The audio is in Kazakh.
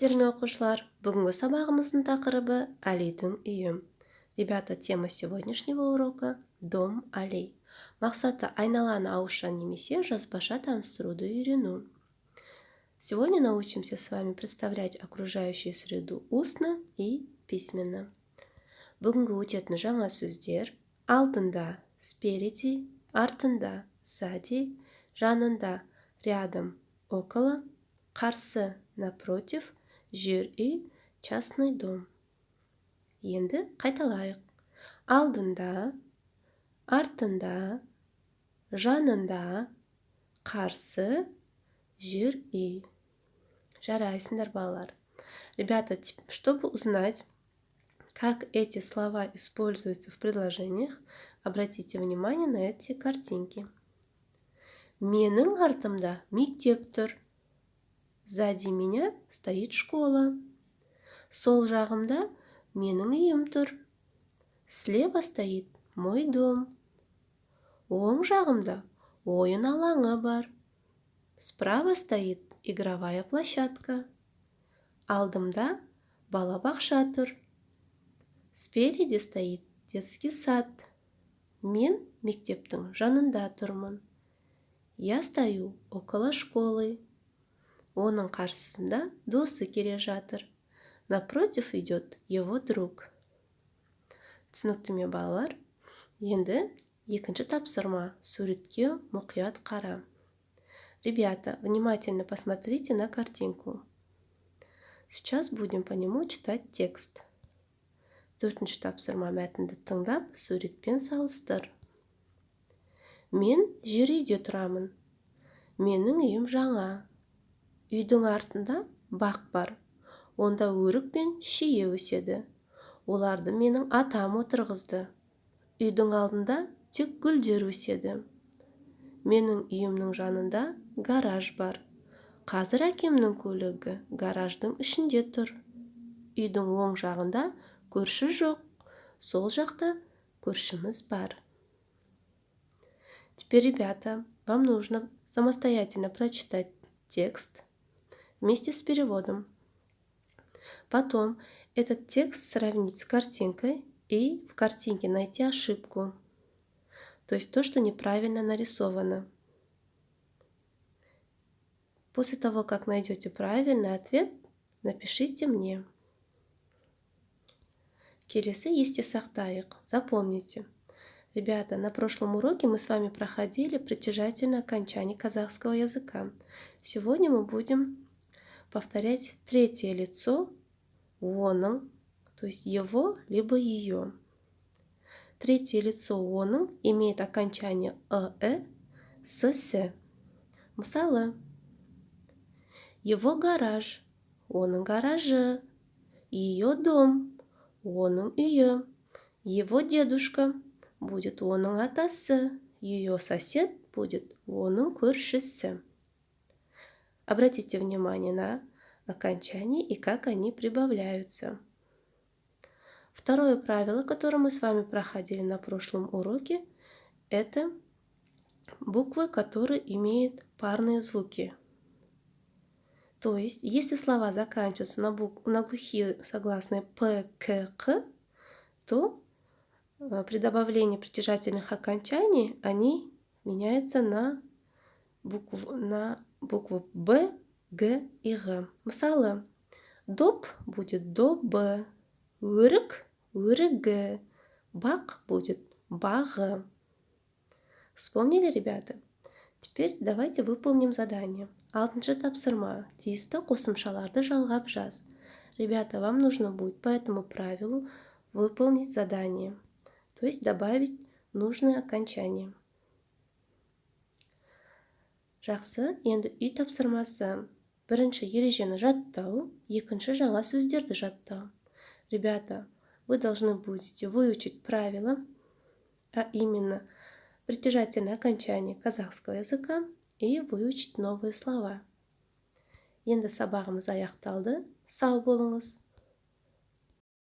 Терме оқушылар, бүгінгі сабағымыздың тақырыбы Алидің үйі. Ребята, тема сегодняшнего урока – дом Али. Мақсаты айналаны ауызша немесе жазбаша таныстыруды үйрену. Сегодня научимся с вами представлять окружающую среду устно и письменно. Бүгінгі өтетін жаңа сөздер алдында – спереди, артында – сзади, жанында – рядом, около, қарсы – напротив, жер үй, частный дом. Енді қайталайық. Алдында, артында, жанында, қарсы, жер үй. Жарайсыңдар, балалар. Ребята, чтобы узнать, как эти слова используются в предложениях, обратите внимание на эти картинки. Менің артымда мектеп тұр. Сзади меня стоит школа. Сол жағымда менің үйім тұр. Слева стоит мой дом. Оң жағымда ойын алаңы бар. Справа стоит игровая площадка. Алдымда балабақша тұр. Спереди стоит детский сад. Мен мектептің жанында тұрмын. Я стою около школы. Оның қарсысында досы келе жатыр. Напротив идет его друг. Түсінікті ме, балалар? Енді екінші тапсырма. Суретке мұқият қара. Ребята, внимательно посмотрите на картинку. Сейчас будем по нему читать текст. Төртінші тапсырма мәтінді тыңдап, суретпен салыстыр. Мен жер үйде тұрамын. Менің үйім жаңа. Үйдің артында бақ бар. Онда өрік пен шие өседі. Оларды менің атам отырғызды. Үйдің алдында тек гүлдер өседі. Менің үйімнің жанында гараж бар. Қазір әкемнің көлігі гараждың ішінде тұр. Үйдің оң жағында көрші жоқ. Сол жақта көршіміз бар. Теперь, ребята, вам нужно самостоятельно прочитать текст вместе с переводом. Потом этот текст сравнить с картинкой и в картинке найти ошибку. То есть то, что неправильно нарисовано. После того, как найдете правильный ответ, напишите мне. Келесі есте сақтайық. Запомните. Ребята, на прошлом уроке мы с вами проходили притяжательное окончание казахского языка. Сегодня мы будем повторять третье лицо оның, то есть его, либо ее. Третье лицо оның имеет окончание «э», «с». Мысалы, его гараж, оның гаражы, ее дом, оның үйі, его дедушка будет оның атасы, ее сосед будет оның көршісі. Обратите внимание на окончания и как они прибавляются. Второе правило, которое мы с вами проходили на прошлом уроке, это буквы, которые имеют парные звуки. То есть, если слова заканчиваются на глухие согласные п, к, к, то при добавлении притяжательных окончаний они меняются на букву б, г и г. Мысалы, доп будет доб, өрік, өрігі, бақ будет бағы. Вспомнили, ребята? Теперь давайте выполним задание. Алтыншы тапсырма. Тиісті қосымшаларды жалғап жаз. Ребята, вам нужно будет по этому правилу выполнить задание. То есть добавить нужное окончание. Жақсы, енді үй тапсырмасы. Бірінші ережені жаттау, екінші жаңа сөздерді жаттау. Ребята, вы должны будете выучить правила, а именно притяжательное окончание казахского языка и выучить новые слова. Енді сабағымыз аяқталды. Сау болыңыз.